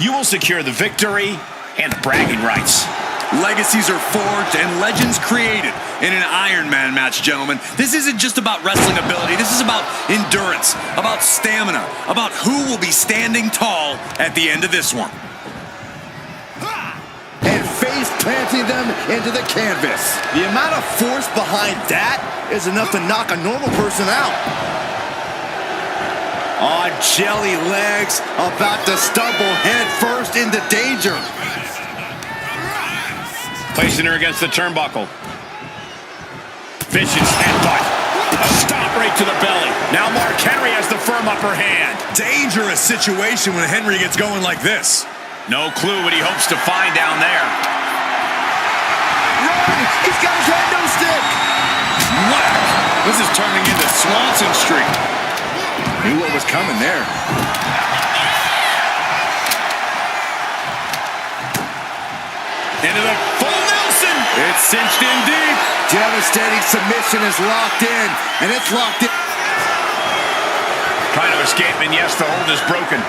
You will secure the victory and the bragging rights. Legacies are forged and legends created in an Iron Man match, gentlemen. This isn't just about wrestling ability. This is about endurance, about stamina, about who will be standing tall at the end of this one. And face planting them into the canvas. The amount of force behind that is enough to knock a normal person out. On jelly legs, about to stumble head first into danger. Placing her against the turnbuckle. Vicious headbutt. A stop right to the belly. Now Mark Henry has the firm upper hand. Dangerous situation when Henry gets going like this. No clue what he hopes to find down there. Run! He's got his kendo stick! Whack! This is turning into Swanson Street. Knew what was coming there. Into the full Nelson. It's cinched in deep. Devastating submission is locked in, and it's locked in. Trying to escape, and yes, the hold is broken.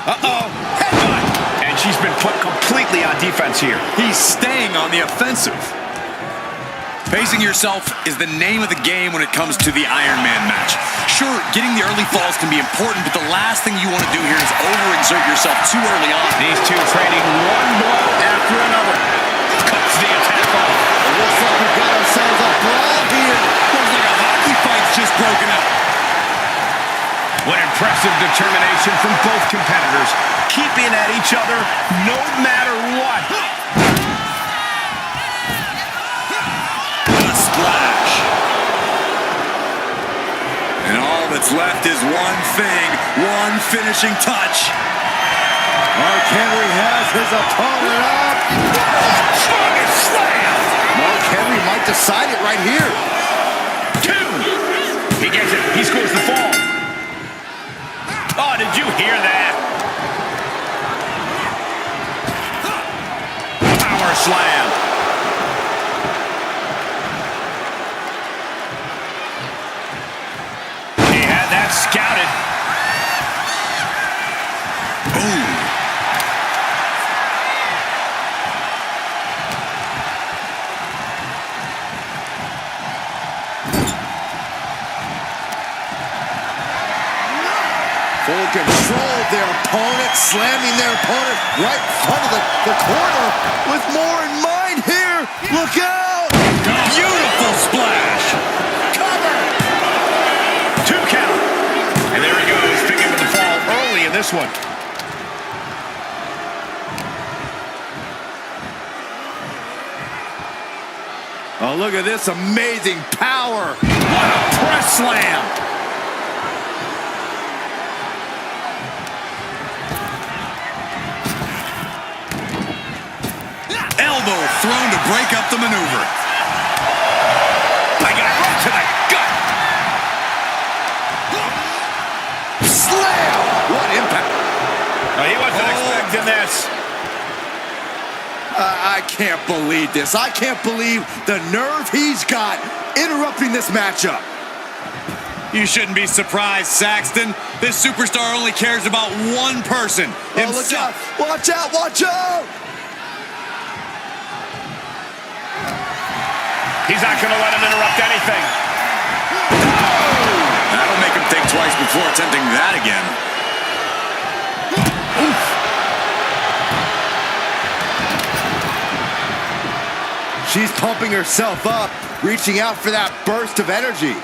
Uh-oh. Headbutt. And she's been put completely on defense here. He's staying on the offensive. Pacing yourself is the name of the game when it comes to the Iron Man match. Sure, getting the early falls can be important, but the last thing you want to do here is overexert yourself too early on. These two trading one blow after another. Cuts the attack off. It looks like we've got ourselves a brawl here. Looks like a hockey fight's just broken out. What impressive determination from both competitors, keeping at each other no matter what. A splash. And all that's left is one thing, one finishing touch. Mark Henry has his opponent up. Strongest slam. Mark Henry might decide it right here. 2. He gets it. He scores the fall. Oh, did you hear that? Power slam. He had that scouted. Boom. Full control of their opponent, slamming their opponent right in front of the corner with more in mind here. Look out! Beautiful splash. Cover! 2 count. And there he goes, picking up the fall early in this one. Oh, look at this amazing power. What a press slam. Elbow thrown to break up the maneuver. I got right to the gut. Slam! What impact? Oh, he wasn't expecting this. I can't believe this. I can't believe the nerve he's got interrupting this matchup. You shouldn't be surprised, Saxton. This superstar only cares about one person, himself. Oh, look out. Watch out, watch out! He's not going to let him interrupt anything. That'll make him think twice before attempting that again. Oof. She's pumping herself up, reaching out for that burst of energy.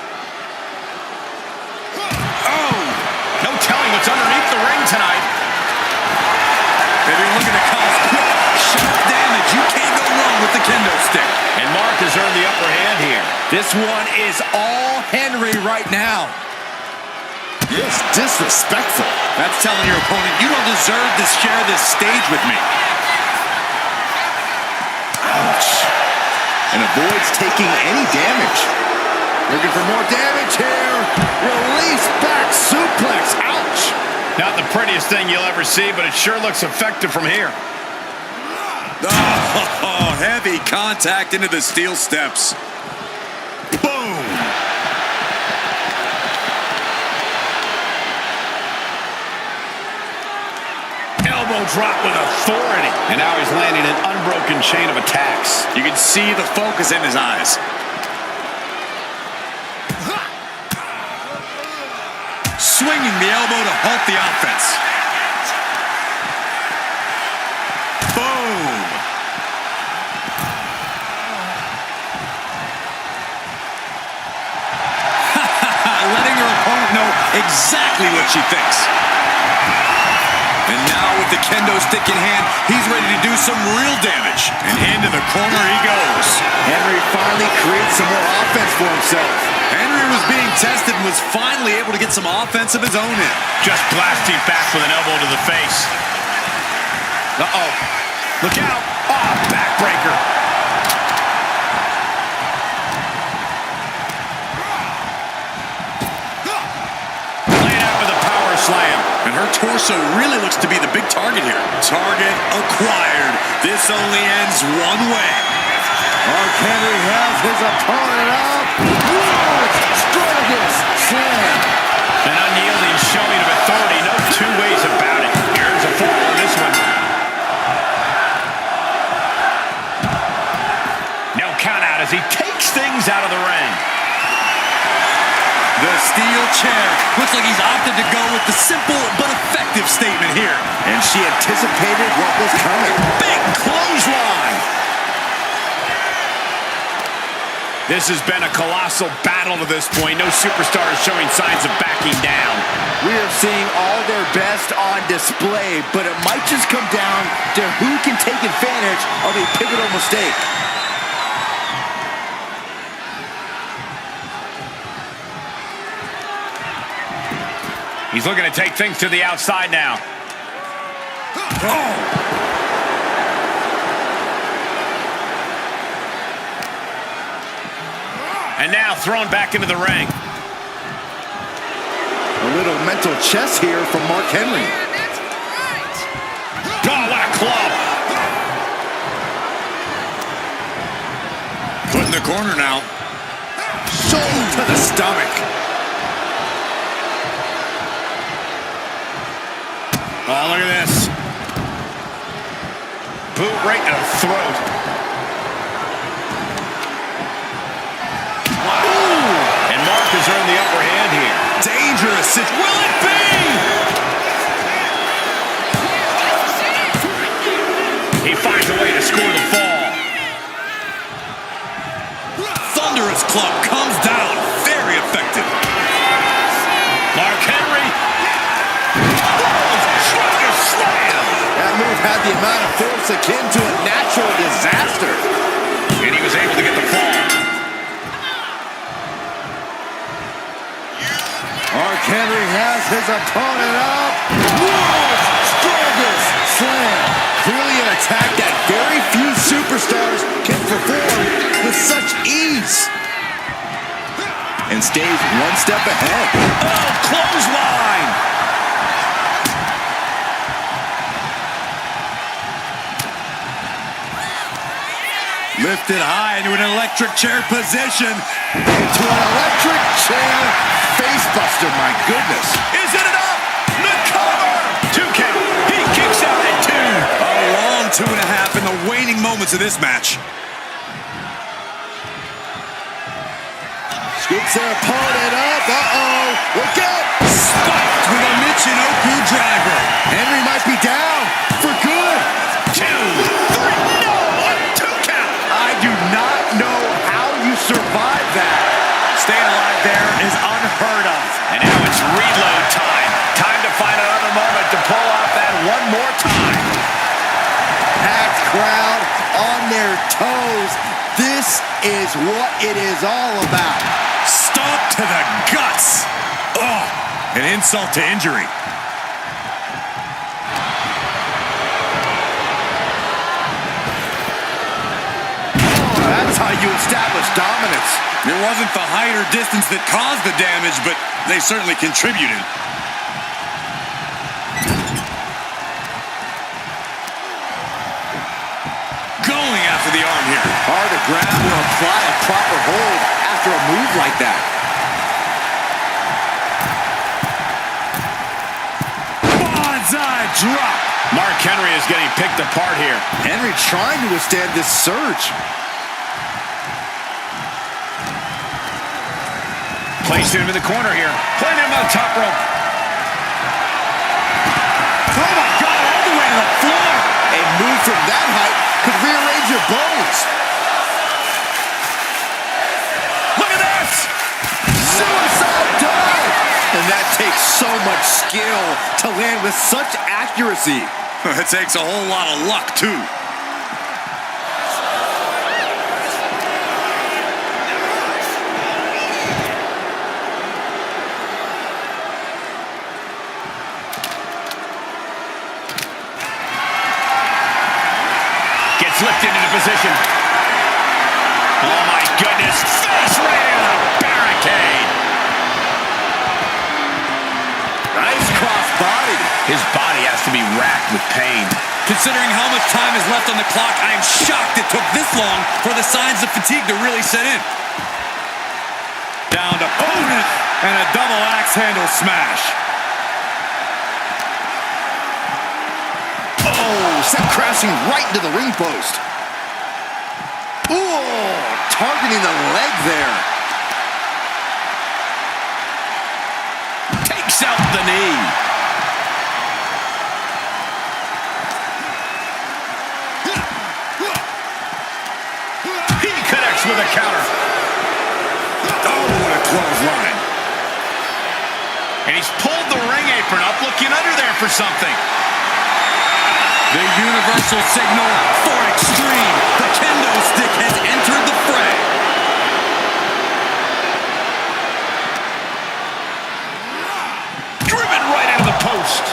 Oh, no telling what's underneath the ring tonight. If you're looking to cause quick, sharp damage, you can't go wrong with the kendo stick. And Mark has earned the upper hand here. This one is all Henry right now. It's disrespectful. That's telling your opponent, you don't deserve to share this stage with me. Ouch. And avoids taking any damage. Looking for more damage here. Release back suplex. Ouch. Not the prettiest thing you'll ever see, but it sure looks effective from here. Oh, heavy contact into the steel steps. Boom! Elbow drop with authority. And now he's landing an unbroken chain of attacks. You can see the focus in his eyes. Swinging the elbow to halt the offense. Boom! Letting her opponent know exactly what she thinks. And now with the kendo stick in hand, he's ready to do some real damage. And into the corner he goes. Henry finally creates some more offense for himself. Henry was being tested and was finally able to get some offense of his own in. Just blasting back with an elbow to the face. Uh-oh. Look out. Oh, backbreaker. Laying out with a power slam. And her torso really looks to be the big target here. Target acquired. This only ends one way. Mark Henry has his opponent up. Strongest slam. An unyielding showing of authority. No two ways about it. Here's a fall on this one. No count out as he takes things out of the ring. The steel chair. Looks like he's opted to go with the simple but effective statement here. And she anticipated what was coming. Big clothesline. This has been a colossal battle to this point. No superstar is showing signs of backing down. We are seeing all their best on display, but it might just come down to who can take advantage of a pivotal mistake. He's looking to take things to the outside now. Oh! And now thrown back into the ring. A little mental chess here from Mark Henry. Oh, what a club. Put in the corner now. Shoulder to the stomach. Oh, look at this. Boot right in the throat. And Mark has earned the upper hand here. Dangerous. Will it be? He finds a way to score the fall. Thunderous club comes down. Very effective. Mark Henry. Strongest slam. That move had the amount of force akin to a natural disaster. And he was able to get the fall. Mark Henry has his opponent up. World's strongest slam. Clearly an attack that very few superstars can perform with such ease. And stays one step ahead. Oh, clothesline. Lifted high into an electric chair position. Into an electric chair facebuster, my goodness. Is it enough? The cover. 2 count. He kicks out at 2. A long 2.5 in the waning moments of this match. Scoops their opponent up. Uh-oh. Look out. Spiked with a Michinoku driver. Henry might be down for good. 2, 3. No, a 2 count. I do not know how you survive that. Staying alive there is unheard of. And now it's reload time. Time to find another moment to pull off that one more time. Packed crowd on their toes. This is what it is all about. Stomp to the guts. Oh, an insult to injury. That's how you establish dominance. It wasn't the height or distance that caused the damage, but they certainly contributed. here. Hard to grab or apply a proper hold after a move like that. Bonsai drop. Mark Henry is getting picked apart here. Henry trying to withstand this surge. Placing him in the corner here. Putting him on the top rope. Oh my God, all the way to the floor. A move from that height could rearrange your bones. Look at this! Suicide dive! And that takes so much skill to land with such accuracy. It takes a whole lot of luck, too. Gets lifted into position. Oh my goodness. Face right into the barricade. Nice cross body. His body has to be racked with pain. Considering how much time is left on the clock, I am shocked it took this long for the signs of fatigue to really set in. Down to opponent and a double axe handle smash. Oh, sent crashing right into the ring post. Ooh, targeting the leg there. Takes out the knee. He connects with a counter. Oh, what a clothesline. And he's pulled the ring apron up, looking under there for something. The universal signal for extreme. The kendo stick has entered the fray. Driven right into the post.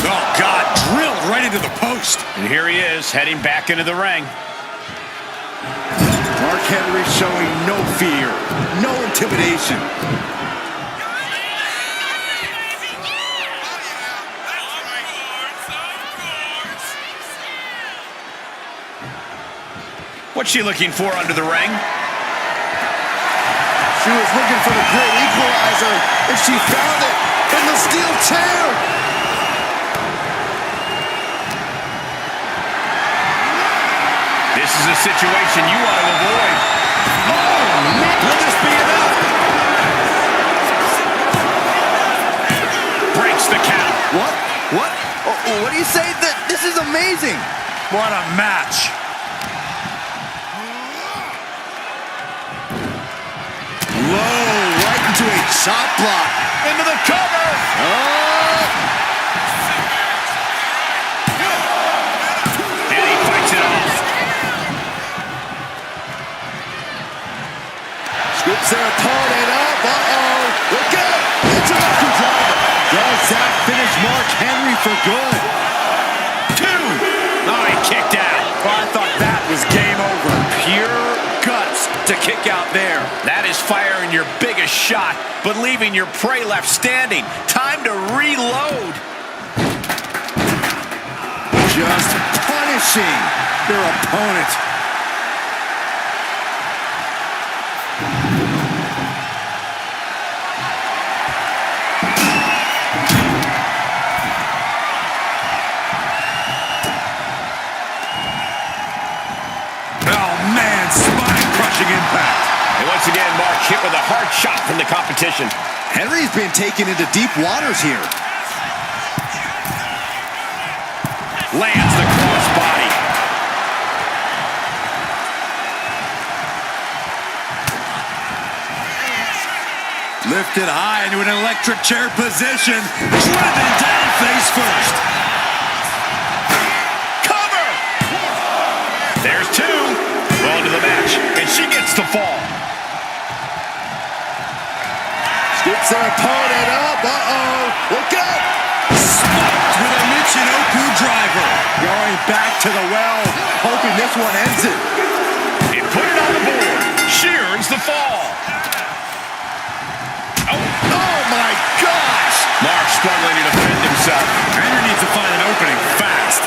Oh, God, drilled right into the post. And here he is, heading back into the ring. Mark Henry showing no fear, no intimidation. What's she looking for under the ring? She was looking for the great equalizer, and she found it in the steel chair. This is a situation you want to avoid. Oh, will this be enough? Breaks the count. What? What? Oh, what do you say? This is amazing. What a match. Low, right into a chop block. Into the cover. Oh! And he fights it off. Scoops their opponent up. Uh-oh. Look out. It's a lucky driver. Does that finish Mark Henry for good? 2. Oh, he kicked out. Well, I thought that was game over. Pure guts to kick out there. That is firing your biggest shot, but leaving your prey left standing. Time to reload. Just punishing their opponent. Impact. And once again, Mark hit with a hard shot from the competition. Henry's been taken into deep waters here. Lands the crossbody. Lifted high into an electric chair position. Driven down face first. Cover! There's 2. Well into the match, and she gets the fall. Scoops their opponent up. Uh-oh. Look out. Smoked with a Michinoku driver. Going back to the well, hoping this one ends it. And put it on the board. She earns the fall. Oh my gosh. Mark struggling to defend himself. to find an opening fast.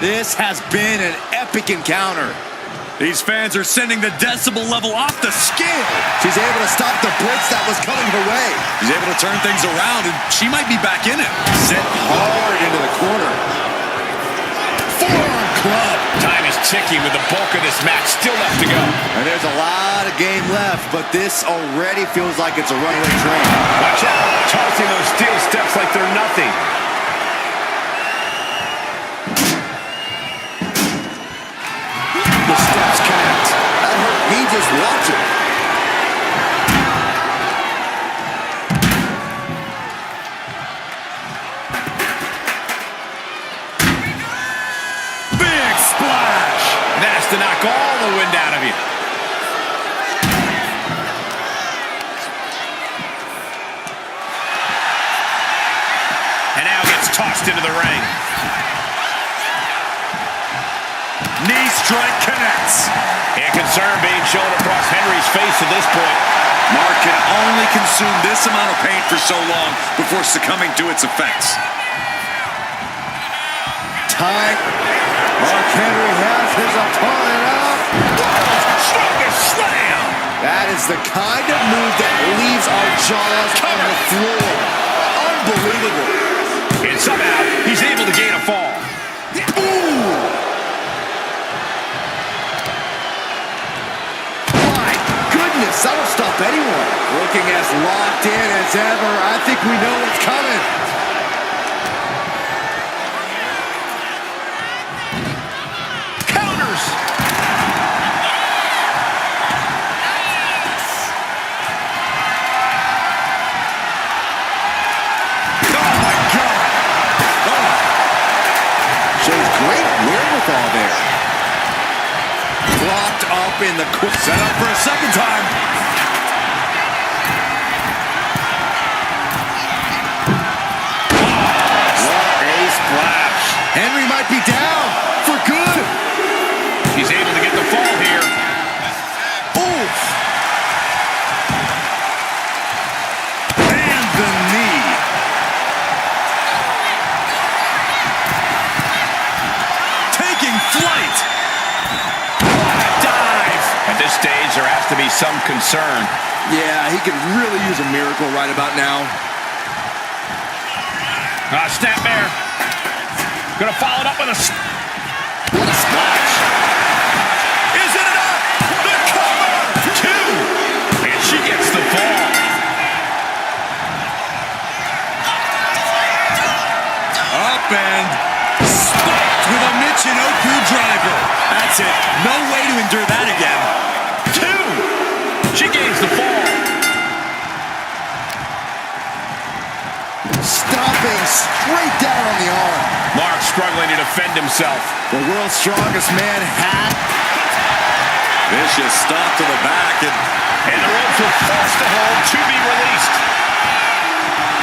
This has been an epic encounter. These fans are sending the decibel level off the scale. She's able to stop the blitz that was coming her way. She's able to turn things around, and she might be back in it. Sent hard into the corner. Forearm club. Time is ticking with the bulk of this match still left to go. And there's a lot of game left, but this already feels like it's a runaway train. Watch out, tossing those steel steps like they're nothing. The steps connect. That hurt me just watching. Big splash. That's to knock all the wind out of you. And now gets tossed into the ring. Knee strike connects. And concern being shown across Henry's face at this point. Mark can only consume this amount of pain for so long before succumbing to its effects. Time. Mark Henry has his opponent up. Strongest slam. That is the kind of move that leaves our jaws on the floor. Unbelievable. And somehow he's able to gain a fall. Ooh. My goodness, that'll stop anyone. Looking as locked in as ever. I think we know what's coming. Counters. Oh, my God. Oh. Shows great wherewithal there. Locked up in the quick. Set up for a second time. What a splash. Henry might be down for good. He's able to get the fall here. Oof. And the knee. Taking flight. Dive. At this stage, there has to be some concern. Yeah, he could really use a miracle right about now. Snapmare. Gonna follow it up with a... What a splash. Is it enough? The cover. 2. And she gets the fall. Up and spiked with a Michinoku driver. That's it. No way to endure that again. 2. She gains the fall. Stomping straight down on the arm. Mark struggling to defend himself. The world's strongest man had. Vicious stomp to the back. And the ropes were forced to hold to be released.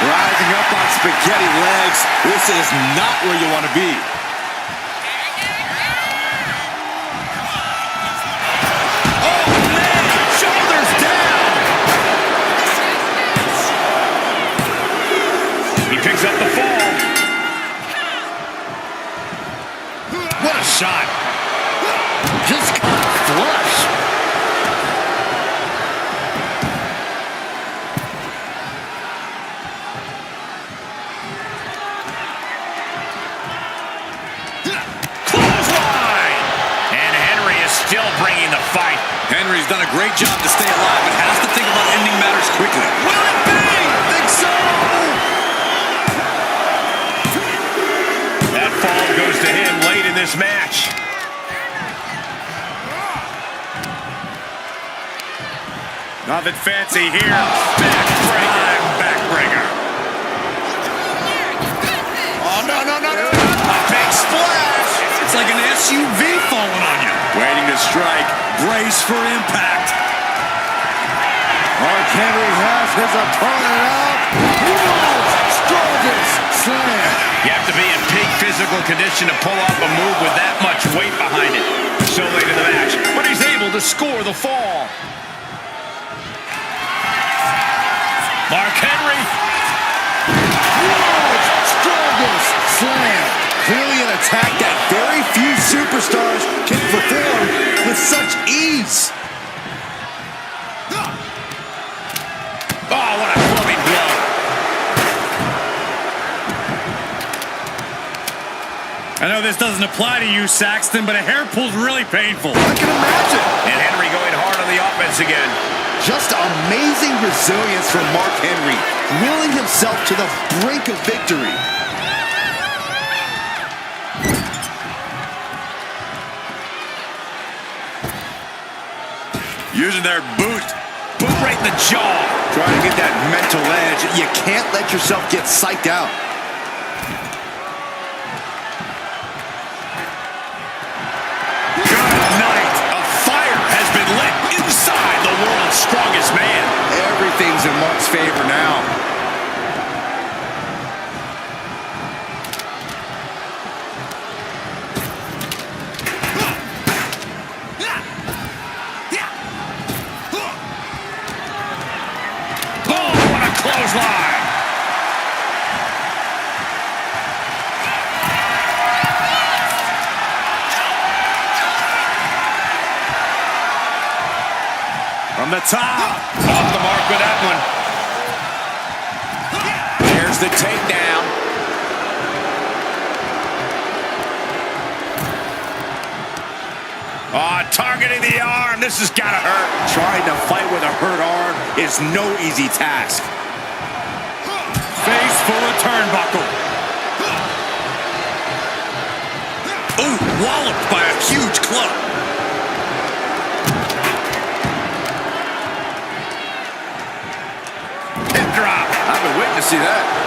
Rising up on spaghetti legs. This is not where you want to be. Oh, man! Shoulders down! He picks up the fall. What a shot! Just caught flush. Clothesline! And Henry is still bringing the fight. Henry's done a great job to stay alive, but has to think about ending matters quickly. Will it be? Think so. That fall goes to him late in this match. Nothing fancy here. Backbreaker. Oh, no. A big splash! It's like an SUV falling on you. Waiting to strike. Brace for impact. Mark Henry has his opponent up. World's strongest slam. You have to be in peak physical condition to pull off a move with that much weight behind it. so late in the match, but he's able to score the fall. Mark Henry. World's strongest slam. Clearly an attack that very few superstars can perform with such ease. Oh, what a clubbing blow. I know this doesn't apply to you, Saxton, but a hair pull's really painful. I can imagine. And Henry going hard on the offense again. Just amazing resilience from Mark Henry, willing himself to the brink of victory. Using their boot. Boot right in the jaw. Trying to get that mental edge. You can't let yourself get psyched out. Good night. A fire has been lit inside the world's strongest man. Everything's in Mark's favor now. Clothesline. From the top. Off the mark with that one. There's the takedown. Targeting the arm. This has got to hurt. Trying to fight with a hurt arm is no easy task. Face full of turnbuckle. Ooh, walloped by a huge club. Hip drop. I've been waiting to see that.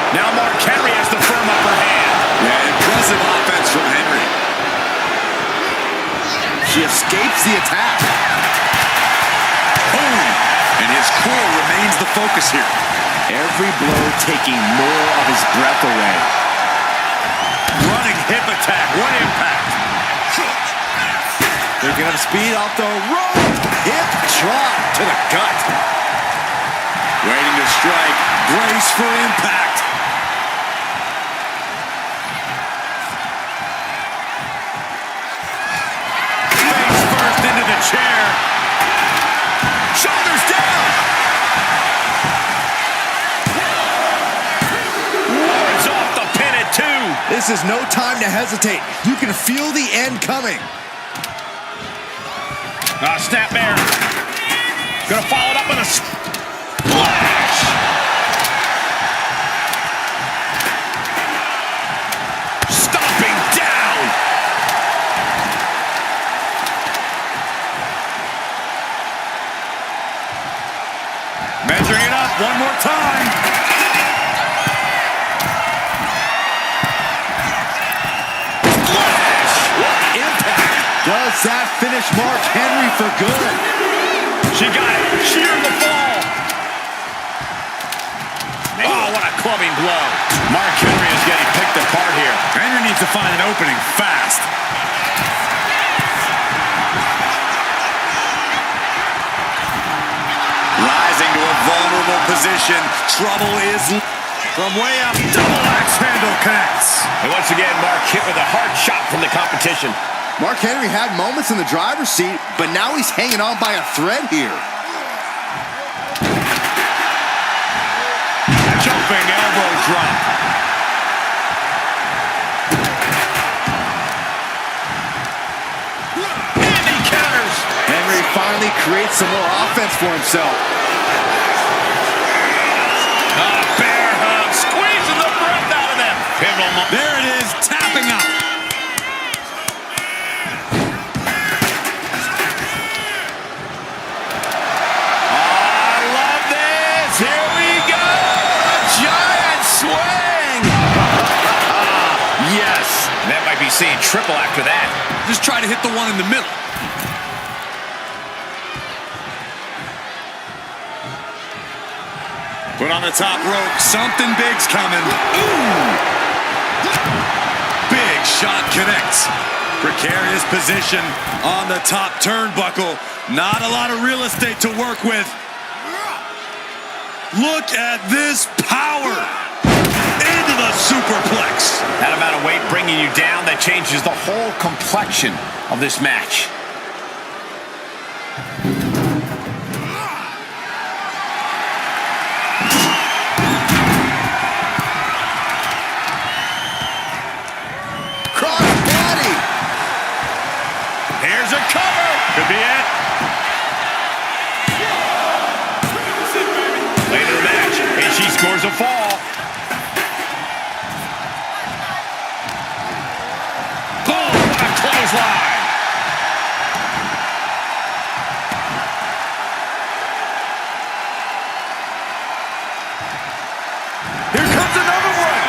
Now Mark Henry has the firm upper hand. Yeah, impressive offense from Henry. She escapes the attack. Boom! And his core remains the focus here. Every blow taking more of his breath away. Running hip attack. What impact? Picking up speed off the rope. Hip drop to the gut. Waiting to strike. Brace for impact. Face first into the chair. Shoulders down. Wards off the pin at 2. This is no time to hesitate. You can feel the end coming. Snapmare. Gonna follow it up with a splash. Stomping down. Measuring it up one more time. Splash. What impact. Does that finish Mark Henry for good? She got it. Sheared the fall. Oh, what a clubbing blow. Mark Henry is getting picked apart here. Henry needs to find an opening fast. Rising to a vulnerable position. Trouble is from way up. Double axe handle connects. And once again, Mark hit with a hard shot from the competition. Mark Henry had moments in the driver's seat, but now he's hanging on by a thread here. Jumping elbow drop. And he counters. Henry finally creates some more offense for himself. Bear hug, squeezing the breath out of them. Pivotal moment. There it is, tapping out. I love this. Here we go. A giant swing. Yes. That might be seeing triple after that. Just try to hit the one in the middle. Put on the top rope. Something big's coming. Ooh! Big shot connects. Precarious position on the top turnbuckle. Not a lot of real estate to work with. Look at this power. Into the superplex. That amount of weight bringing you down, that changes the whole complexion of this match. Here's a cover. Could be it. Later in the match, and she scores a fall. Boom! What a clothesline. Here comes another one.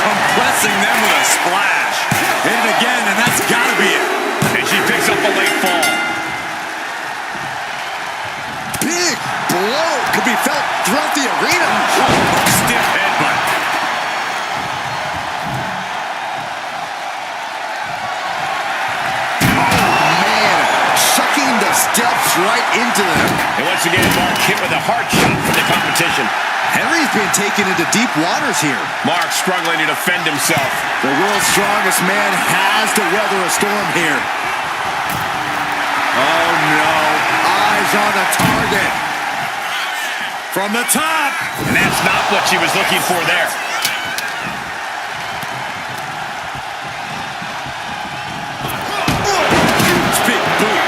Compressing them with a splash. Hit it again, and that's got to be it. And she picks up a late fall. Big blow could be felt throughout the arena. Stiff headbutt. Man, chucking the steps right into them. And once again, Mark hit with a hard shot from the competition. Henry's been taken into deep waters here. Mark struggling to defend himself. The world's strongest man has to weather a storm here. Oh no, eyes on the target. From the top. And that's not what she was looking for there. Huge big boot.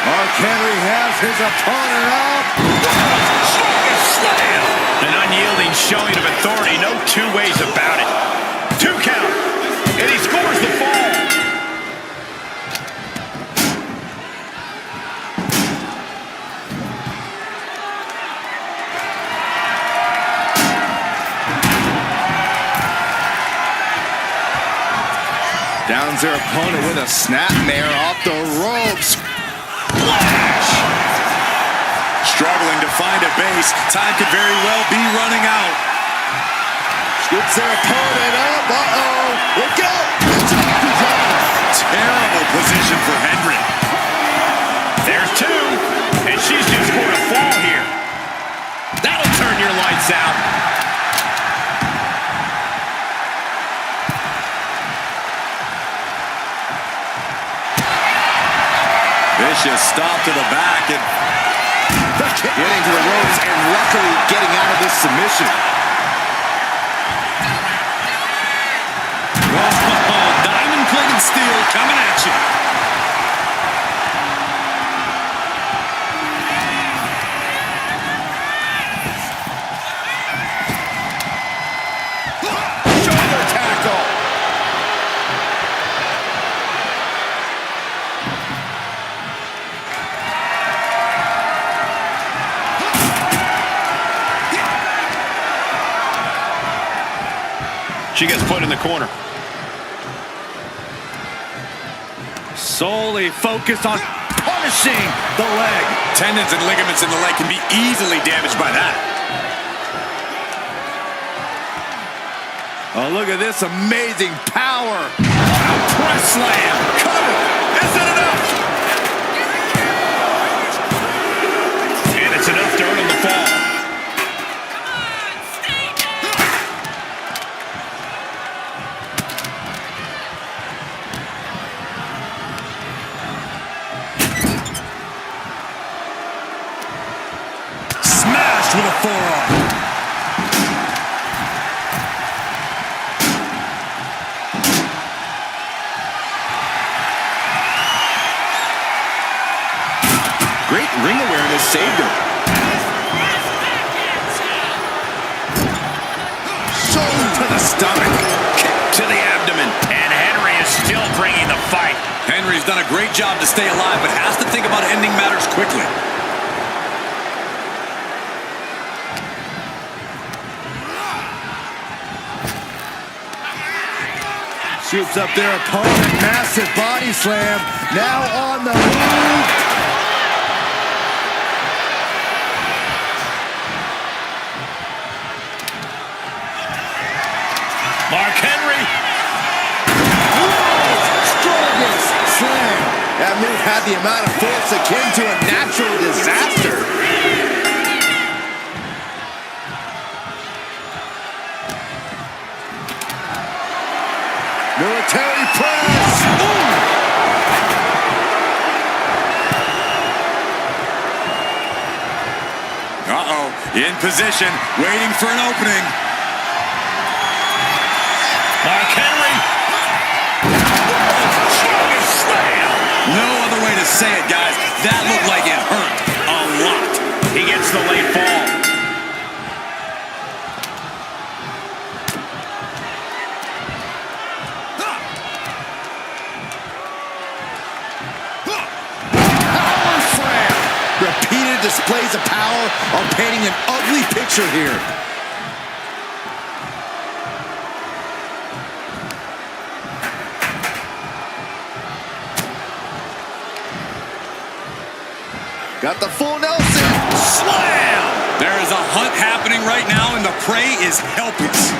Mark Henry has his opponent up. Slam! An unyielding showing of authority, no two ways about it. 2 count, and he scores the fall. Downs their opponent with a snapmare off the ropes. Flash! Struggling to find a base. Time could very well be running out. Scoops their opponent up. Uh-oh. Look out. Terrible position for Henry. There's 2, and she's just scored a fall here. That'll turn your lights out. Vicious stop to the back and getting to the ropes and luckily getting out of this submission. oh, diamond-plated steel coming at you. Shoulder tackle. She gets put in the corner. Solely focused on punishing the leg. Tendons and ligaments in the leg can be easily damaged by that. Oh, look at this amazing power. Press slam. Cover. Is it enough? And it's enough to earn him the fall. Smashed with a forearm. Great ring awareness saved her. Shoulder to the stomach. Kick to the abdomen. And Henry is still bringing the fight. Henry's done a great job to stay alive, but has to think about ending matters quickly. Shoots up their opponent. Massive body slam. Now on the move. Mark Henry. World's strongest slam. That move had the amount of force akin to a natural disaster. Military press. Uh-oh, in position, waiting for an opening. Mark Henry. Strongest slam. No other way to say it, guys. That looked like it hurt a lot. He gets the late fall. Power slam. Repeated displays of power are painting an ugly picture here. Got the full Nelson. Slam! There is a hunt happening right now, and the prey is helpless.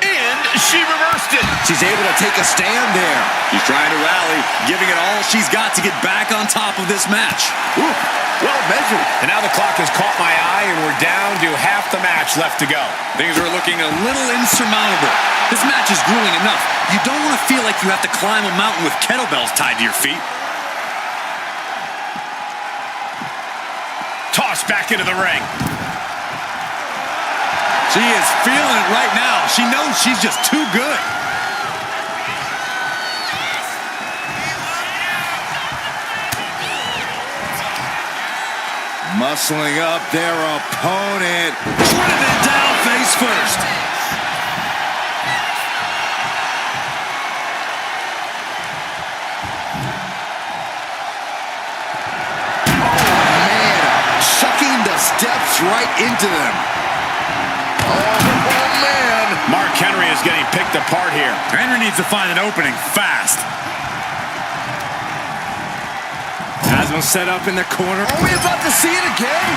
And she reversed it. She's able to take a stand there. She's trying to rally, giving it all she's got to get back on top of this match. Ooh, well measured. And now the clock has caught my eye, and we're down to half the match left to go. Things are looking a little insurmountable. This match is grueling enough. You don't want to feel like you have to climb a mountain with kettlebells tied to your feet. Tossed back into the ring. She is feeling it right now. She knows she's just too good. Muscling up their opponent. Driven down face first. Man, chucking the steps right into them. Oh, man. Mark Henry is getting picked apart here. Henry needs to find an opening fast. Has him set up in the corner. Are we about to see it again?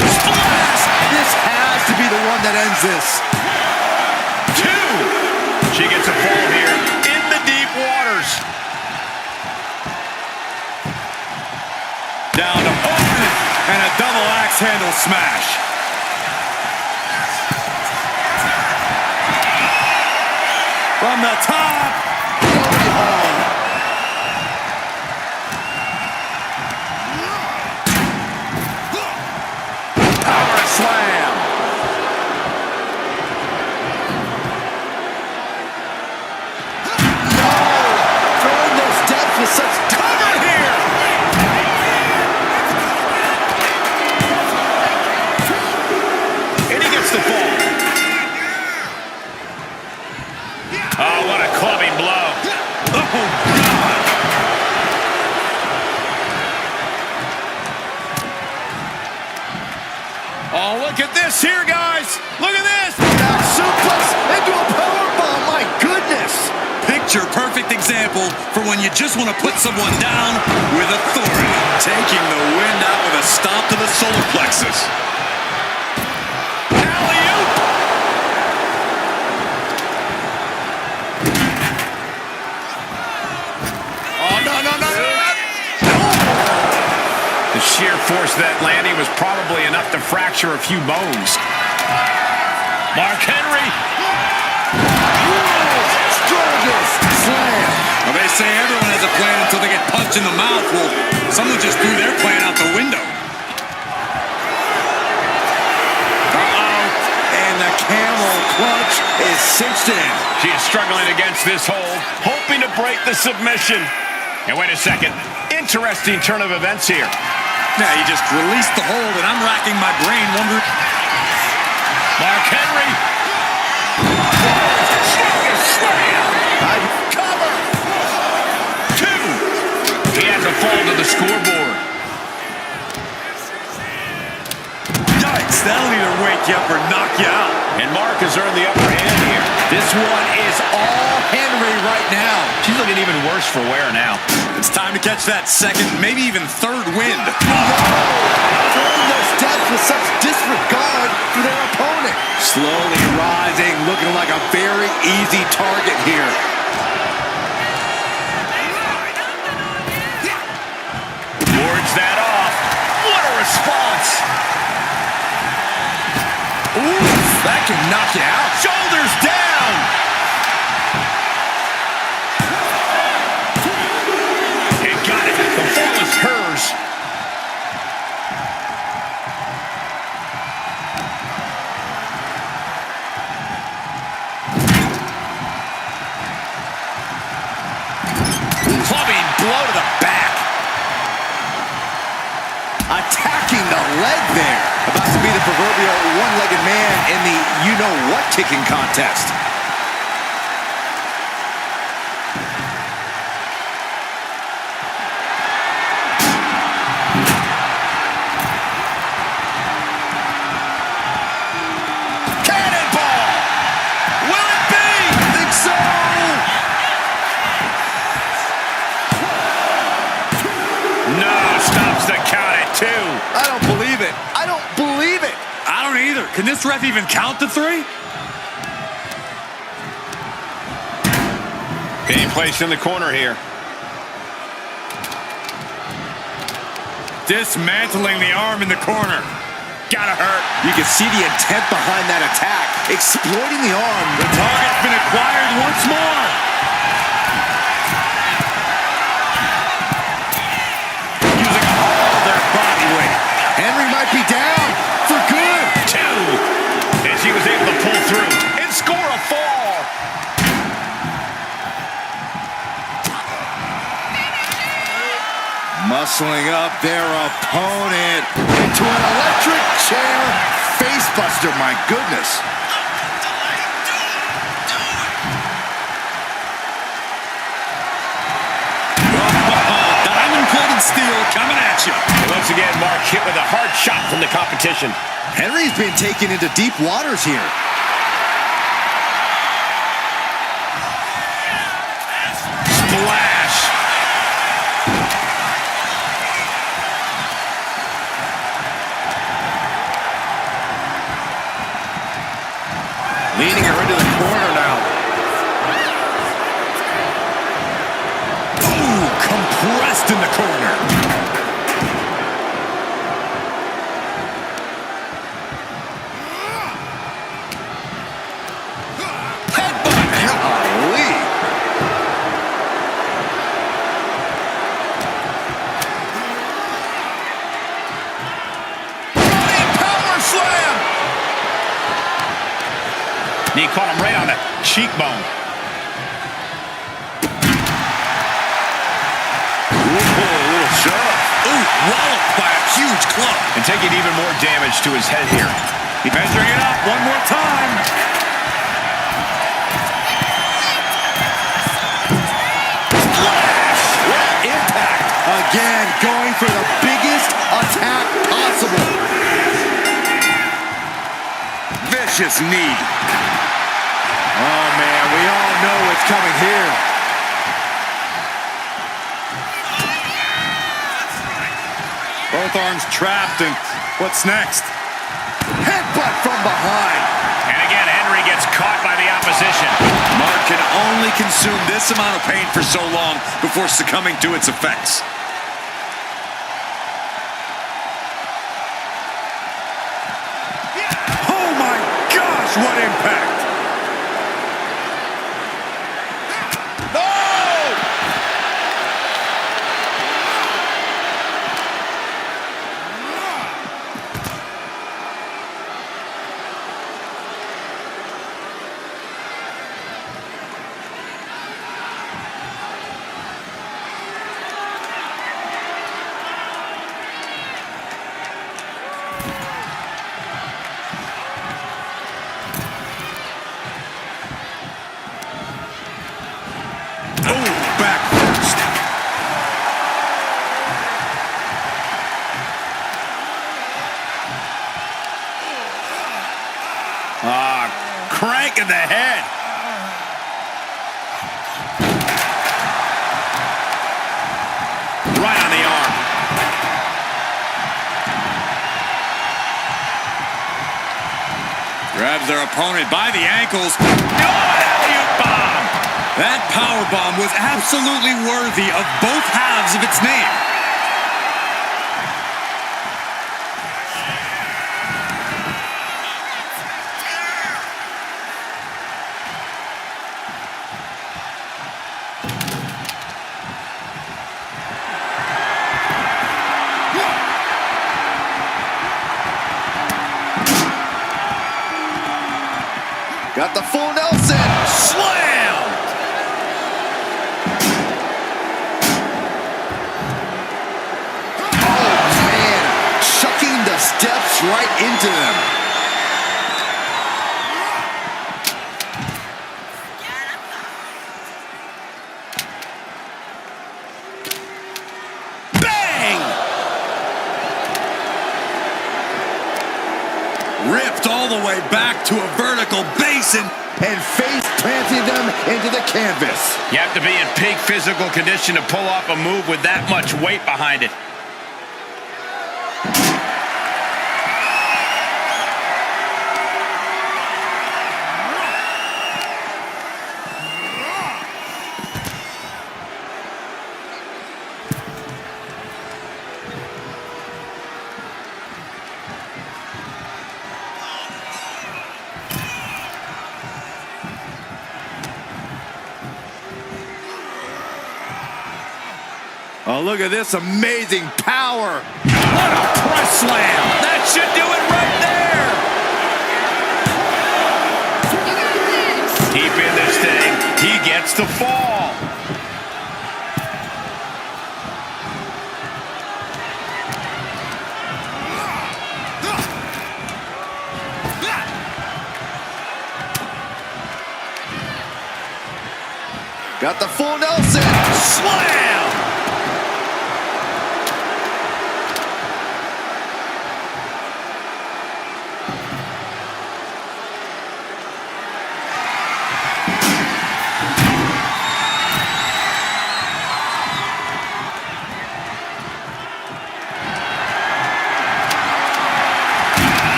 Splash! This has to be the one that ends this. 2. She gets a fall here in the deep waters. Down to open and a double axe handle smash. From the top. Power slam. No! Throwing those steps with such cover here. And he gets the fall. Oh, what a clubbing blow. Oh, God. Oh, look at this here, guys. Look at this. Back suplex into a powerbomb. My goodness. Picture perfect example for when you just want to put someone down with authority. Taking the wind out with a stomp to the solar plexus. Alley-oop. Oh, no, no, no, no. The sheer force of that landing was probably enough to fracture a few bones. Mark Henry. World's strongest slam. Well, they say everyone has a plan until they get punched in the mouth. Well, someone just threw their plan out the window. Uh-oh. And the camel clutch is cinched in. She is struggling against this hold, hoping to break the submission. And wait a second. Interesting turn of events here. Yeah, he just released the hold, and I'm racking my brain wondering. Mark That'll either wake you up or knock you out. And Mark has earned the upper hand here. This one is all Henry right now. She's looking even worse for wear now. It's time to catch that second, maybe even third wind. Throwing those steps with such disregard for their opponent. Slowly rising, looking like a very easy target here. Wards that off. What a response. Ooh, that can knock you out. Shoulders down. And got it. The fall is hers. Clubbing blow to the back. Attacking the leg there. About to be the proverbial one-legged man in the you-know-what kicking contest. Cannonball. Will it be? I think so. No, stops the count at 2. I don't believe it. I don't believe it. I don't either. Can this ref even count to 3? Being placed in the corner here. Dismantling the arm in the corner. Gotta hurt. You can see the intent behind that attack. Exploiting the arm. The target's been acquired once more. Using all their body weight. Henry might be down for good. 2. And she was able to pull through and score a fall. Muscling up their opponent into an electric chair facebuster. My goodness. Diamond-plated steel coming at you. And once again, Mark hit with a hard shot from the competition. Henry's been taken into deep waters here. Splash. Leading her into the corner now. Ooh, compressed in the corner. Golly. Power slam. Knee caught him right on the cheekbone. Ooh, a little shove. Ooh, walloped by a huge club. And taking even more damage to his head here. Measuring it up one more time. What impact. Again, going for the biggest attack possible. Vicious knee. Oh, man, we all know what's coming here. Both arms trapped, and what's next? Headbutt from behind. And again, Henry gets caught by the opposition. Mark can only consume this amount of pain for so long before succumbing to its effects. Oh my gosh, what impact! Crank in the head. Right on the arm. Grabs their opponent by the ankles. Alley-oop bomb. That power bomb was absolutely worthy of both halves of its name. Got the full Nelson. Slam! Oh, man. Chucking the steps right into them. Bang! Ripped all the way back to a vertical basin. And face planting them into the canvas. You have to be in peak physical condition to pull off a move with that much weight behind it. Oh, look at this amazing power. What a press slam! That should do it right there! Deep in this thing, he gets the fall. Got the full Nelson. Slam!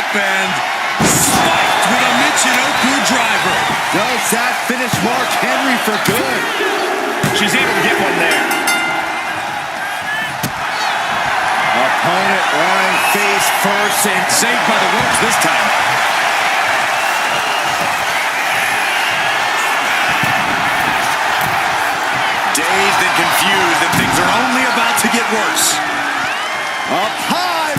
And spiked with a Michinoku driver. Does that finish Mark Henry for good? She's able to get one there. Opponent running face first and Saved by the ropes this time. Dazed and confused, and things are only about to get worse. up high.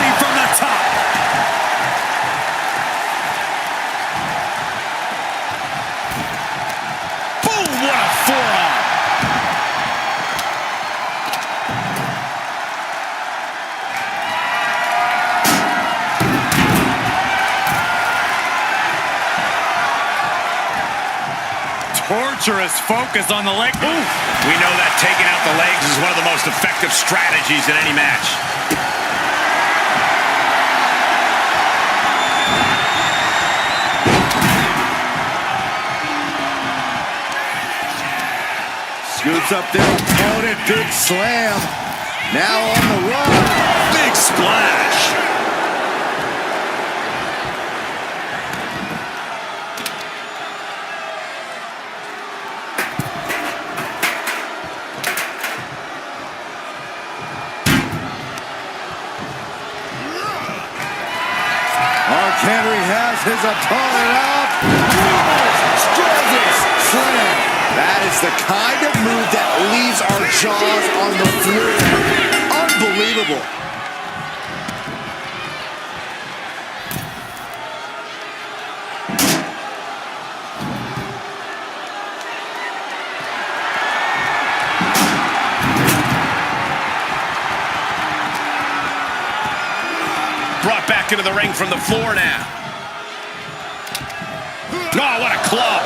From the top. Boom! What a forearm! Torturous focus on the leg. Ooh. We know that taking out the legs is one of the most effective strategies in any match. Scoots up their opponent, big slam. Now on the run. Big splash. Mark Henry has his opponent up. Strongest slam. That is the kind of move that leaves our jaws on the floor. Unbelievable. back into the ring from the floor now. Oh, what a club.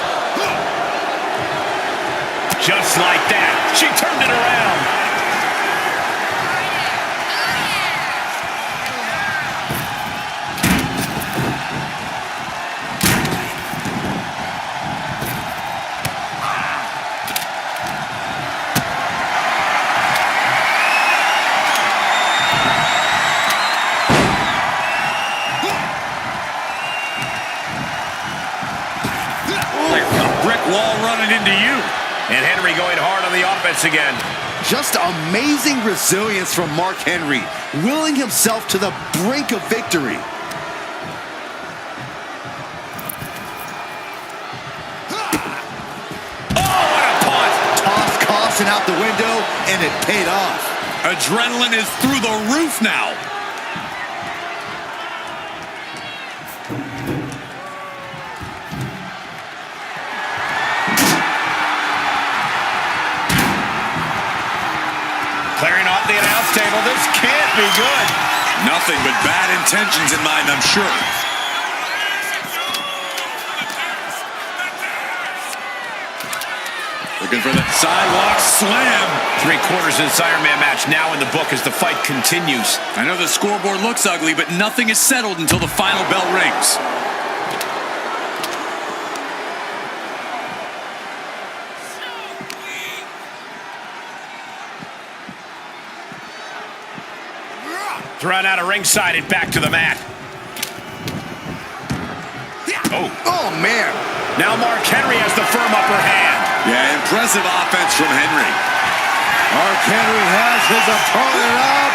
Just like that, she turned it around. Wall running into you. And Henry going hard on the offense again. Just amazing resilience from Mark Henry, willing himself to the brink of victory. Oh, what a punt! Tossed caution out the window, and it paid off. Adrenaline is through the roof now. Clearing off the announce table. This can't be good. Nothing but bad intentions in mind, I'm sure. Looking for the sidewalk slam. 3/4 of this Iron Man match now in the book as the fight continues. I know the scoreboard looks ugly, but nothing is settled until the final bell rings. Thrown out of ringside and back to the mat. Oh, man. Now Mark Henry has the firm upper hand. Yeah, impressive offense from Henry. Mark Henry has his opponent up.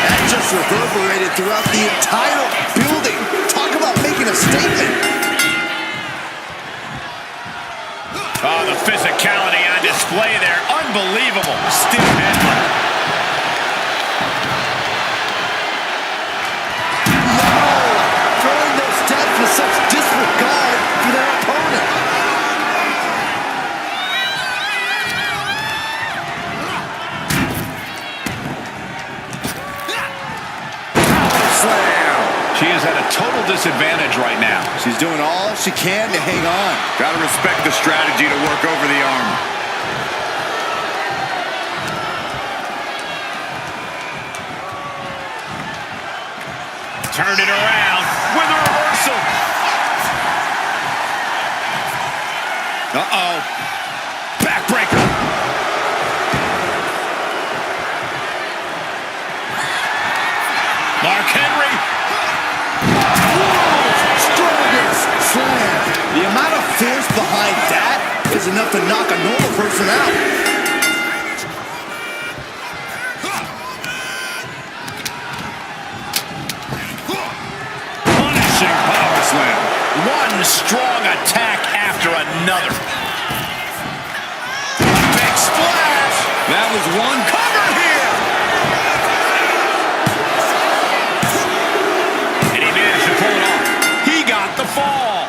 That just reverberated throughout the entire building. Talk about making a statement. Oh, the physicality on display there. Unbelievable. Stiff headbutt. With such disregard for their opponent. Slam. She is at a total disadvantage right now. She's doing all she can to hang on. Gotta respect the strategy to work over the arm. Turned it around with a reversal. Uh-oh. Backbreaker. Mark Henry. Strongest slam. The amount of force behind that is enough to knock a normal person out. Power slam. One strong attack after another. A big splash. That was one Cover here. And he managed to pull it off. He got the fall.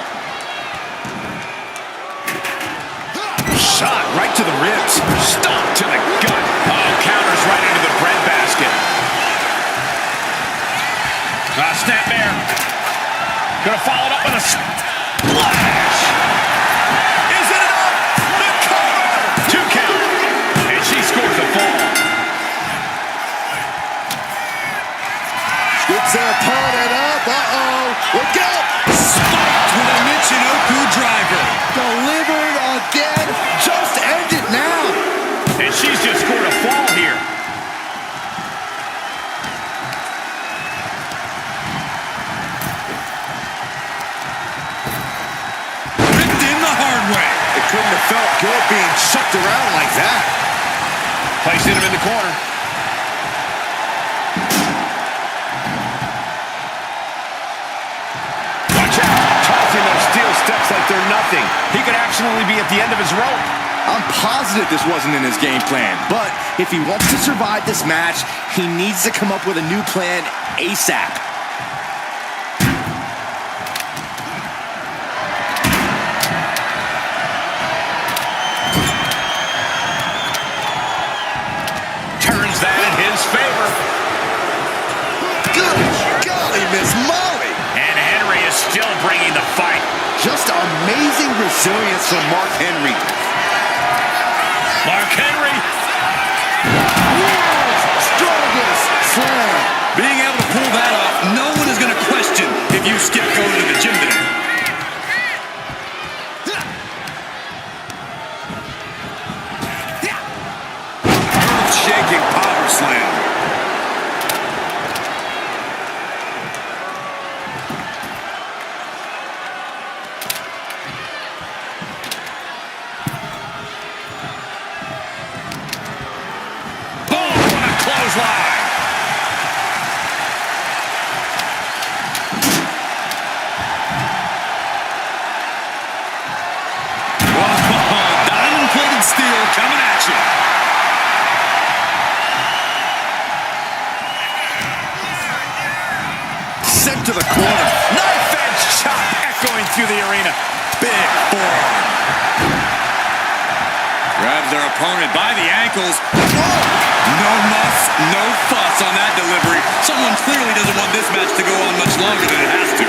Shot right to the ribs. Stomp to the gut. Oh, counters right into the breadbasket. Snapmare. Gonna follow it up with a splash. Is it enough? The cover. 2 count. And she scores the fall. Scoops their opponent up. Uh-oh. Look out. spiked with a Michinoku driver. Delivered again. Just end it now. And she's just scored a fall here. It couldn't have felt good being chucked around like that. Placing him in the corner. Watch out. Tossing those steel steps like they're nothing. He could absolutely be at the end of his rope. I'm positive this wasn't in his game plan, but if he wants to survive this match, he needs to come up with a new plan ASAP. fight. Just amazing resilience from Mark Henry. Mark Henry. World's strongest slam. Being able to pull that off, no one is going to question if you skip going to the gym today. Earth-shaking power slam. Clothesline. Diamond-plated steel coming at you. Sent to the corner. Knife edge chop echoing through the arena. Big forearm. Grabs their opponent by the ankles. No muss, no fuss on that delivery. Someone clearly doesn't want this match to go on much longer than it has to.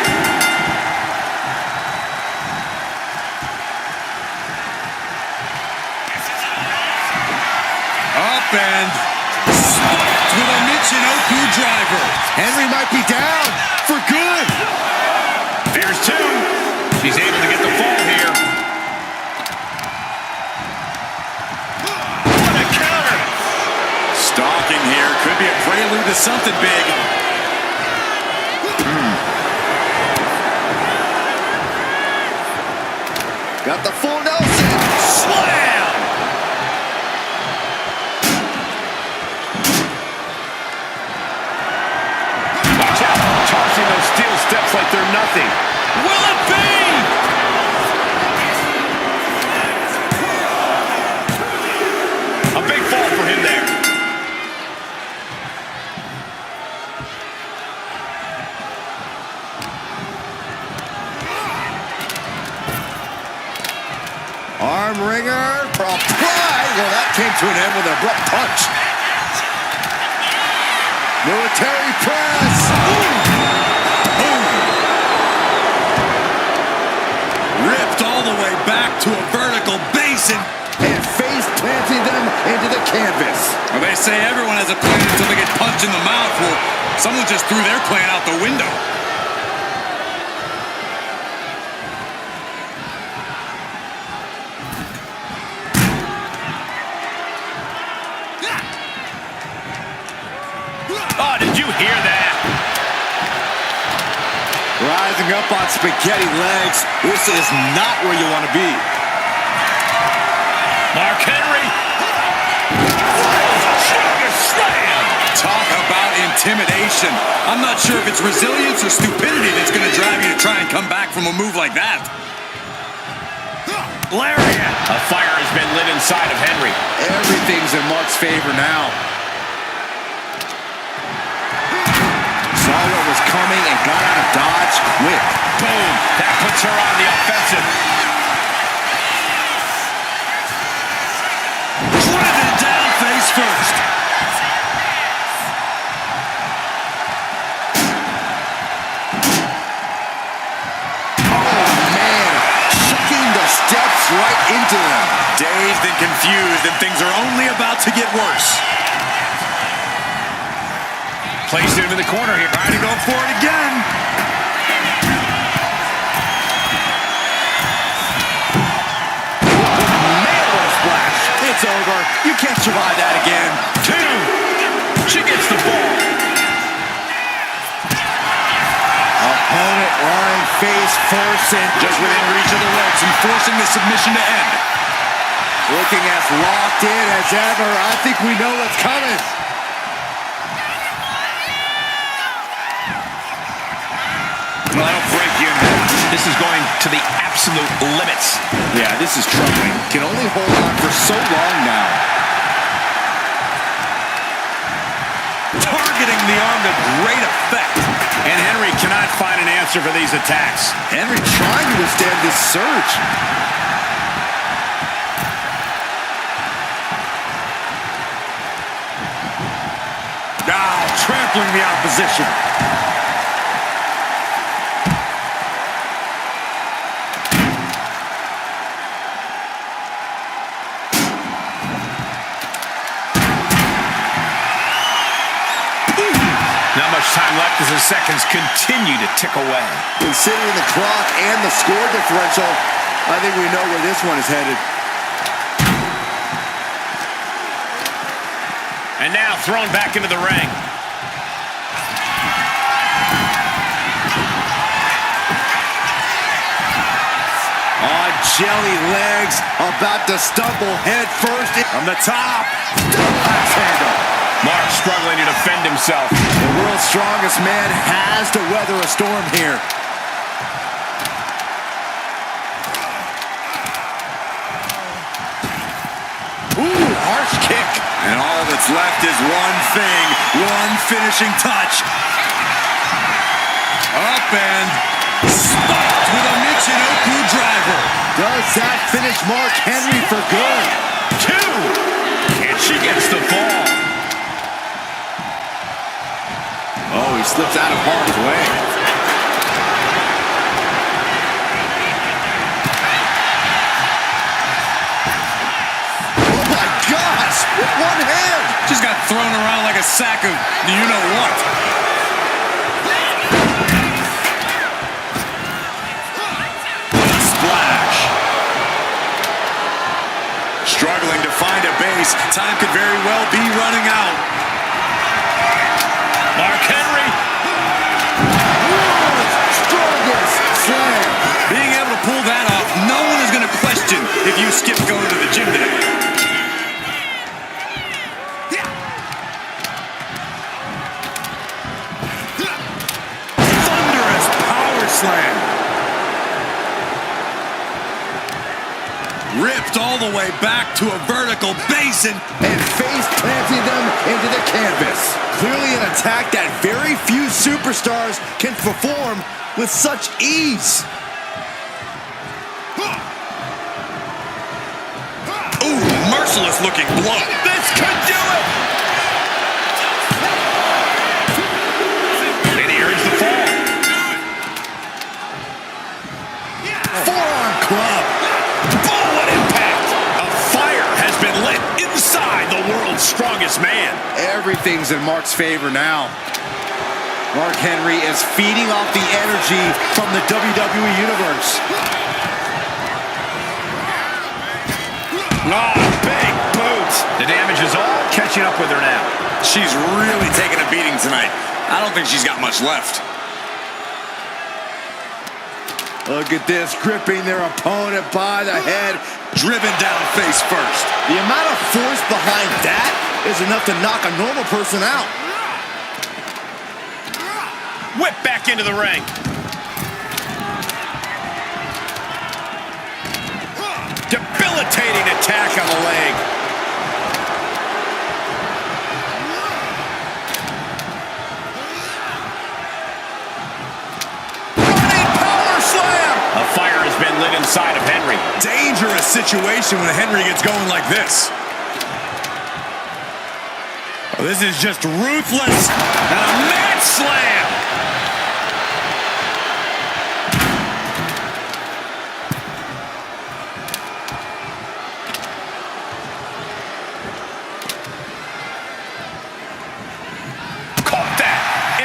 Up and spiked with a Michinoku driver. Henry might be down for good. There's two. She's able to get the fall here. What a counter. Stalking here could be a prelude to something big. Got the full Nelson. Slam. Watch out. Tossing those steel steps like they're nothing. Will it be? A big fall for him there. Arm wringer for a pry. Well, that came to an end with an abrupt punch. Military press. Ripped all the way back to a vertical basin. And face planting them into the canvas. Well, they say everyone has a plan until they get punched in the mouth. Well, someone just threw their plan out the window. Oh, did you hear that? Rising up on spaghetti legs. This is not where you want to be. Mark Henry. Slam. Talk about intimidation. I'm not sure if it's resilience or stupidity that's going to drive you to try and come back from a move like that. Lariat. A fire has been lit inside of Henry. Everything's in Mark's favor now. Saw what was coming and got out of dodge quick. Boom. That puts her on the offensive. Driven down face first. Oh, man. Chucking the steps right into them. Dazed and confused, and things are only about to get worse. Placed him in the corner here. Trying to go for it again. Man, what a splash. It's over. You can't survive that again. Two. She gets the ball. Opponent lying face first and Just within reach of the ropes and forcing the submission to end. looking as locked in as ever. I think we know what's coming. Well, that'll break you in half. This is going to the absolute limits. Yeah, this is troubling. Can only hold on for so long now. Targeting the arm to great effect. And Henry cannot find an answer for these attacks. Henry trying to withstand this surge. Now trampling the opposition. The seconds continue to tick away. Considering the clock and the score differential, I think we know where this one is headed. And now thrown back into the ring. On jelly legs, about to stumble head first. From the top. Axe handle. Mark struggling to defend himself. The world's strongest man has to weather a storm here. Ooh, harsh kick. And all that's left is one thing, one finishing touch. Up and stopped with a Michinoku driver. Does that finish Mark Henry for good? 2. And she gets the fall. Oh, he slips out of harm's way. Oh my gosh, with one hand. Just got thrown around like a sack of you-know-what. Struggling to find a base. Time could very well be running out. Mark Henry. World's strongest slam. Being able to pull that off, no one is going to question if you skip going to the gym today. Thunderous power slam. Ripped all the way back to a vertical basin. And face planting them into the canvas. Clearly an attack that very few superstars can perform with such ease. Ooh, merciless looking blow. This could do it. And he earns the fall. Forearm club. Oh, what impact. A fire has been lit inside the world's strongest man. Everything's in Mark's favor now. Mark Henry is feeding off the energy from the WWE Universe. Big boot. The damage is all catching up with her now. She's really taking a beating tonight. I don't think she's got much left. Look at this, gripping their opponent by the head. Driven down face first. The amount of force behind that is enough to knock a normal person out. Whip back into the ring. Debilitating attack on the leg. Running power slam. A fire has been lit inside of Henry. Dangerous situation when Henry gets going like this. Oh, this is just ruthless. And a mad slam.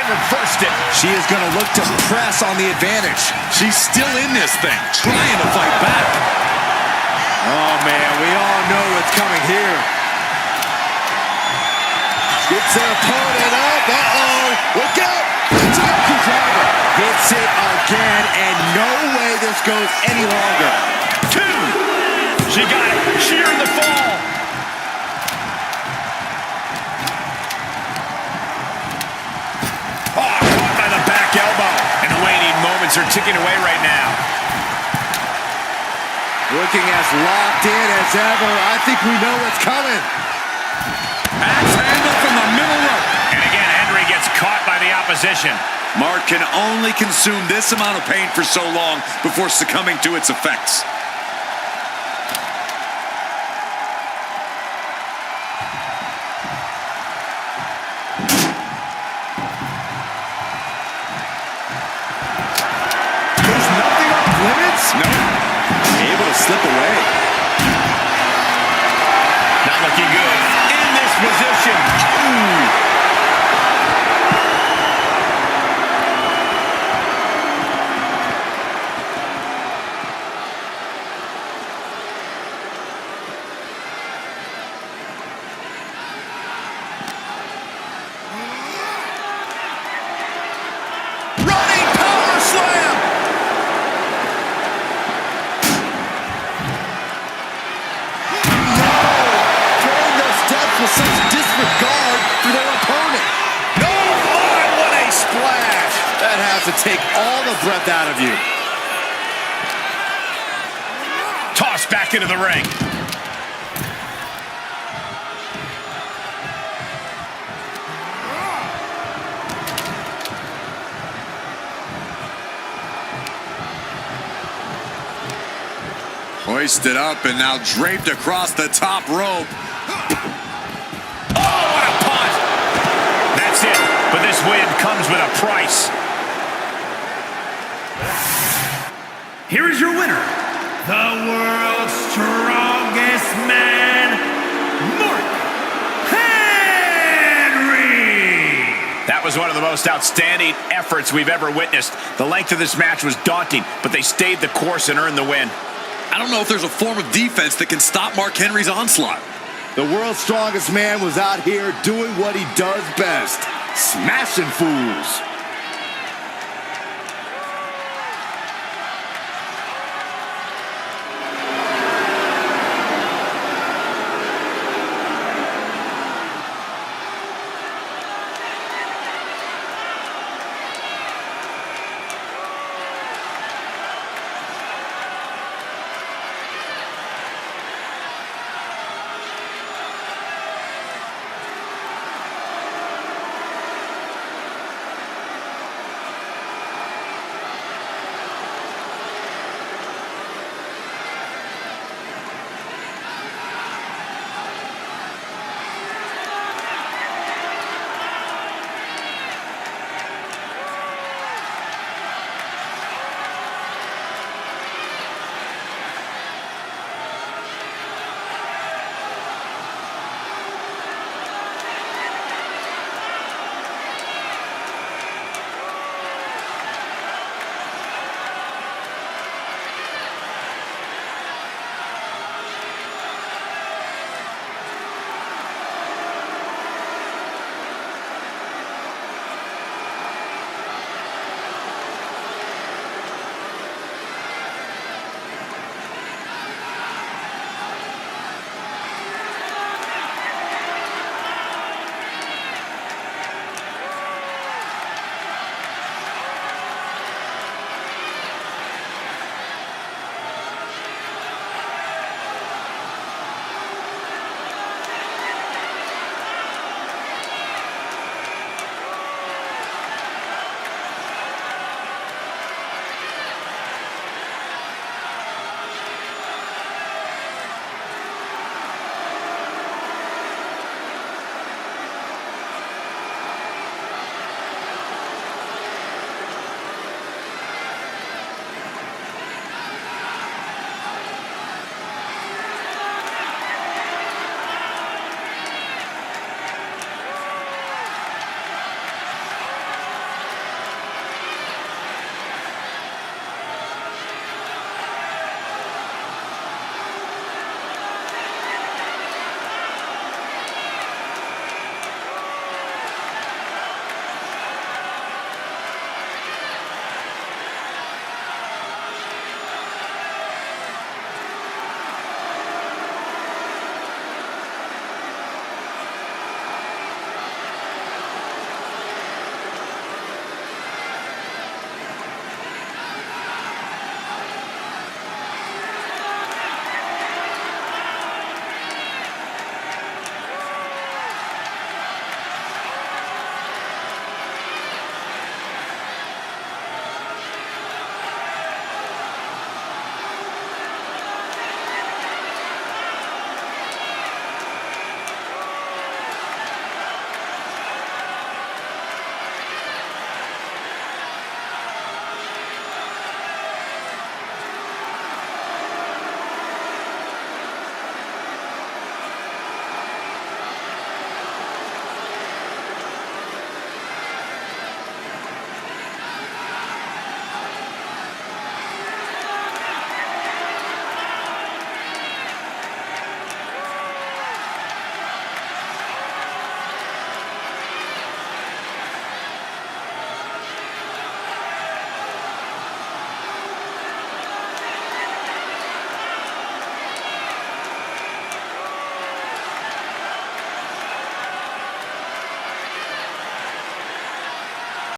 Reversed it. She is going to look to press on the advantage. She's still in this thing, trying to fight back. Oh, man, we all know what's coming here. Gets their opponent up. Uh-oh. Look out. Michinoku driver. Hits it again, and no way this goes any longer. 2. She got it. She earned the fall. Are ticking away right now. Looking as locked in as ever. I think we know what's coming. Axe handle from the middle rope. And again, Henry gets caught by the opposition. Mark can only consume this amount of pain for so long before succumbing to its effects. Slip away. Not looking good. In this position. Ooh. take all the breath out of you. Tossed back into the ring. Hoisted up and now draped across the top rope. Oh, what a punt! That's it, but this win comes with a price. Here is your winner, the world's strongest man, Mark Henry! That was one of the most outstanding efforts we've ever witnessed. The length of this match was daunting, but they stayed the course and earned the win. I don't know if there's a form of defense that can stop Mark Henry's onslaught. The world's strongest man was out here doing what he does best, smashing fools.